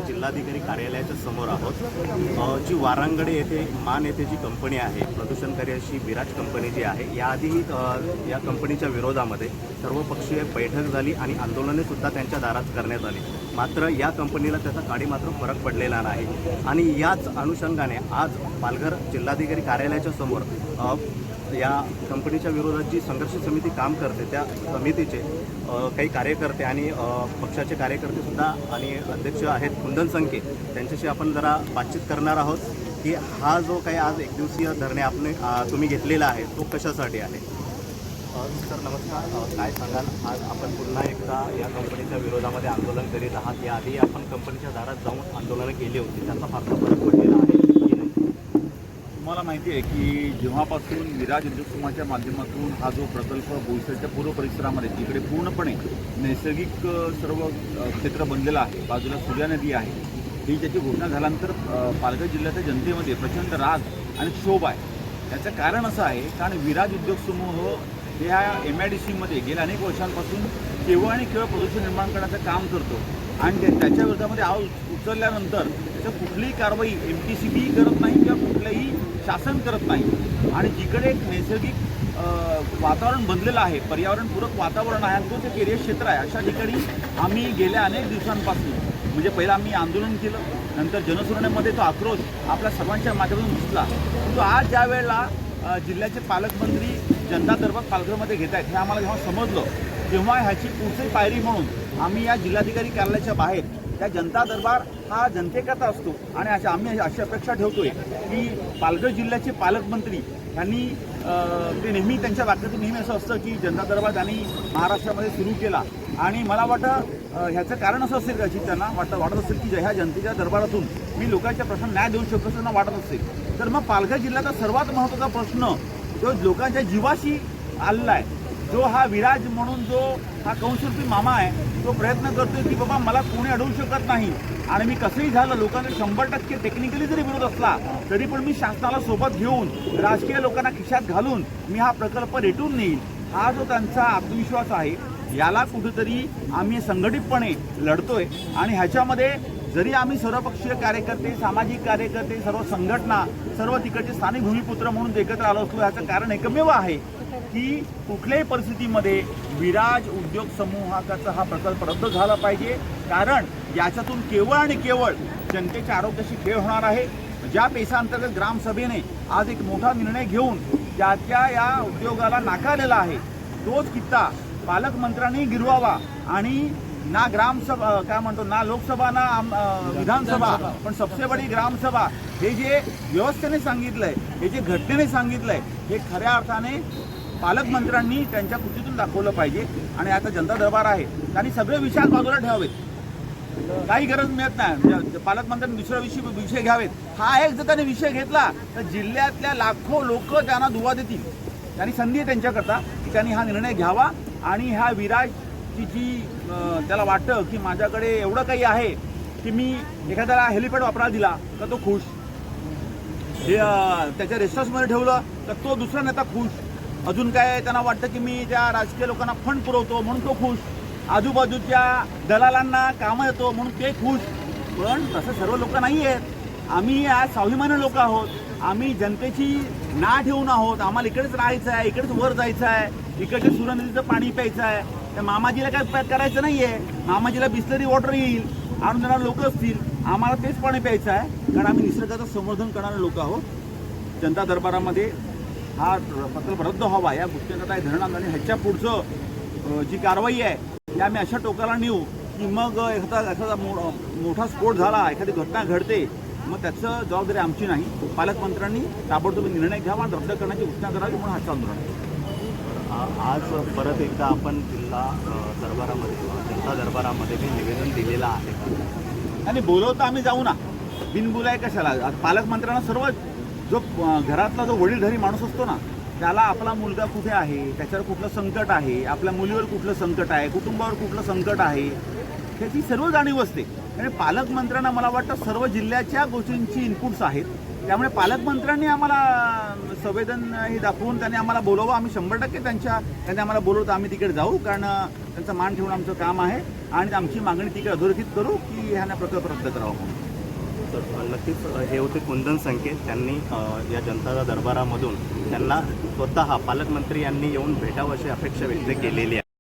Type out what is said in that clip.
जिल्हाधिकारी कार्यालयाच्या समोर आहोत। जी वारांगडे येथे मान येथे जी कंपनी आहे, प्रदूषणकारी अशी विराज कंपनी जी आहे, याआधीही या कंपनीच्या विरोधामध्ये सर्वपक्षीय बैठक झाली आणि आंदोलनेसुद्धा त्यांच्या दारात करण्यात आली। मात्र या कंपनीला त्याचा काडी मात्र फरक पडलेला नाही आणि याच अनुषंगाने आज पालघर जिल्हाधिकारी कार्यालयाच्या समोर या कंपनीच्या विरोधात जी संघर्ष समिती काम करते त्या समितीचे काही कार्यकर्ते आणि पक्षाचे कार्यकर्तेसुद्धा आणि अध्यक्ष आहेत कुंदन संके, त्यांच्याशी आपण जरा बातचीत करणार आहोत की हा जो काही आज एकदिवसीय धरणे तुम्ही घेतलेला आहे तो कशासाठी आहे। सर नमस्कार, काय सांगाल? आज आपण पुन्हा एकदा या कंपनीच्या विरोधामध्ये आंदोलन करीत आहात। याआधी आपण कंपनीच्या दारात जाऊन आंदोलनं केली होती, त्याचा फारसा फरक पडलेला आहे की नाही? तुम्हाला माहिती आहे की जेव्हापासून विराज उद्योग समूहाच्या माध्यमातून हा जो प्रकल्प बोईसरच्या पूर्व परिसरामध्ये जिकडे पूर्णपणे नैसर्गिक सर्व क्षेत्र बनलेलं आहे, बाजूला सूर्या नदी आहे, ही ज्याची घोषणा झाल्यानंतर पालघर जिल्ह्याच्या जनतेमध्ये प्रचंड राग आणि क्षोभ आहे। याचं कारण असं आहे कारण विराज उद्योग समूह ह्या MIDCमध्ये गेल्या अनेक वर्षांपासून केवळ आणि केवळ प्रदूषण निर्माण करण्याचं काम करतो आणि त्याच्या विरोधामध्ये आवाज उचलल्यानंतर त्याचं कुठलीही कारवाई MTCB करत नाही किंवा कुठलंही शासन करत नाही आणि जिकडे एक नैसर्गिक वातावरण बनलेलं आहे, पर्यावरणपूरक वातावरण आहे आणि तो केरियर क्षेत्र आहे, अशा ठिकाणी आम्ही गेल्या अनेक दिवसांपासून म्हणजे पहिला आम्ही आंदोलन केलं, नंतर जनसुनावणीमध्ये तो आक्रोश आपल्या सर्वांच्या माध्यमातून दिसला। परंतु आज ज्या वेळेला जिल्ह्याचे पालकमंत्री जनता दरबार पालघरमध्ये घेत आहेत हे आम्हाला जेव्हा समजलं तेव्हा ह्याची पुढची पायरी म्हणून आम्ही या जिल्हाधिकारी कार्यालयाच्या बाहेर त्या जनता दरबार हा जनतेकरता असतो आणि आम्ही अशी अपेक्षा ठेवतोय की पालघर जिल्ह्याचे पालकमंत्री यांनी ते नेहमी त्यांच्या वाक्यातून नेहमी असं असतं की जनता दरबार त्यांनी महाराष्ट्रामध्ये सुरू केला आणि मला वाटतं ह्याचं कारण असं असेल कदाचित त्यांना वाटत असेल की ह्या जनतेच्या दरबारातून मी लोकांच्या प्रश्न न्याय देऊ शकतो असं त्यांना वाटत असेल। तर मग पालघर जिल्ह्याचा सर्वात महत्त्वाचा प्रश्न जो लोकांच्या जीवाशी आलेला आहे, जो हा विराज म्हणून जो हा कंसरूपी मामा आहे तो प्रयत्न करतोय की बाबा मला कोणी अडवू शकत नाही आणि मी कसंही झालं लोकांना 100% टेक्निकली जरी विरोध असला तरी पण मी शासनाला सोबत घेऊन राजकीय लोकांना खिशात घालून मी हा प्रकल्प रेटून नेईल, हा जो त्यांचा आत्मविश्वास आहे याला कुठेतरी आम्ही संघटितपणे लढतोय आणि ह्याच्यामध्ये जरी आम्ही सर्वपक्षीय कार्यकर्ते, सामाजिक कार्यकर्ते, सर्व संघटना, सर्व तिकडचे स्थानिक भूमिपुत्र म्हणून एकत्र आलो असतो, याचं कारण एकमेव आहे की कुठल्याही परिस्थितीमध्ये विराज उद्योग समूहाचा हा प्रकल्प रद्द झाला पाहिजे, कारण याच्यातून केवळ आणि केवळ जनतेच्या आरोग्याशी खेळ होणार आहे। ज्या पेशांतर्गत ग्रामसभेने आज एक मोठा निर्णय घेऊन त्याच्या या उद्योगाला नाकारलेला आहे तोच कित्ता पालकमंत्र्यांनी गिरवावा आणि ना ग्रामसभा काय म्हणतो ना लोकसभा ना विधानसभा पण सबसे बडी ग्रामसभा हे जे व्यवस्थेने सांगितलंय, हे जे घटनेने सांगितलंय हे खऱ्या अर्थाने पालकमंत्र्यांनी त्यांच्या कृतीतून दाखवलं पाहिजे आणि आता जनता दरबार आहे त्यांनी सगळे विषय बाजूला ठेवावेत, काही गरज मिळत नाही। पालकमंत्र्यांनी दुसरा विषय घ्यावेत, हा एक जर त्यांनी विषय घेतला तर जिल्ह्यातल्या लाखो लोक त्यांना दुवा देतील। त्यांनी संधी आहे त्यांच्याकरता की त्यांनी हा निर्णय घ्यावा आणि ह्या विराजची जी त्याला वाटतं की माझ्याकडे एवढं काही आहे की मी एखाद्याला हेलिपॅड वापरायला दिला तर तो खुश, त्याच्या रेस्टॉरंटमध्ये ठेवलं तर तो दुसरा नेता खुश, अजून काय त्यांना वाटतं की मी त्या राजकीय लोकांना फंड पुरवतो म्हणून तो खुश, आजूबाजूच्या दलालांना कामं येतो म्हणून ते खुश। पण तसं सर्व लोक नाही आहेत, आम्ही आज स्वाभिमानी लोक आहोत, आम्ही जनतेची ना ठेवून आहोत, आम्हाला इकडेच राहायचं आहे, इकडेच वर जायचं आहे, इकडच्या सूर्य नदीचं पाणी प्यायचं आहे, त्या मामाजीला काय करायचं नाही आहे, मामाजीला बिस्लरी वॉटर येईल आणून देणारे लोक असतील, आम्हाला तेच पाणी प्यायचं आहे कारण आम्ही निसर्गाचं संवर्धन करणारे लोक आहोत। जनता दरबारामध्ये हा प्रकल्प रद्द व्हावा या गोष्टींचा धरण आणि ह्याच्या पुढचं जी कारवाई आहे ती आम्ही अशा टोकाला नेऊ की मग एखादा मोठा स्फोट झाला, एखादी घटना घडते, मग त्याचं जबाबदारी आमची नाही, पालकमंत्र्यांनी ताबडतोब निर्णय घ्यावा, रद्द करण्याची घोषणा करावी म्हणून हा आंदोलन आहे। आज परत एकदा आपण जिल्हा दरबारामध्ये जनता दरबारामध्ये काही निवेदन दिलेलं आहे का? आणि बोलवता आम्ही जाऊ ना, बिनबुलाय कशाला? पालकमंत्र्यांना सर्व जो घरातला जो वडीलधारी माणूस असतो ना त्याला आपला मुलगा कुठे आहे, त्याच्यावर कुठलं संकट आहे, आपल्या मुलीवर कुठलं संकट आहे, कुटुंबावर कुठलं संकट आहे, त्याची सर्व जाणीव असते। आणि पालकमंत्र्यांना मला वाटतं सर्व जिल्ह्याच्या गोष्टींची इनपुट्स आहेत, त्यामुळे पालकमंत्र्यांनी आम्हाला संवेदन हे दाखवून त्यांनी आम्हाला बोलवं, आम्ही 100% त्यांनी आम्हाला बोलवतं आम्ही तिकडे जाऊ, कारण त्यांचा मान ठेवून आमचं काम आहे आणि आमची मागणी तिकडे अधोरेखित करू की ह्यांना प्रकल्प रद्द करावा म्हणून. तर नक्कीच हे होते कुंदन संकेत. त्यांनी या जनता दरबारामधून त्यांना स्वतः पालकमंत्री यांनी येऊन भेटावं अशी अपेक्षा व्यक्त केलेली आहे.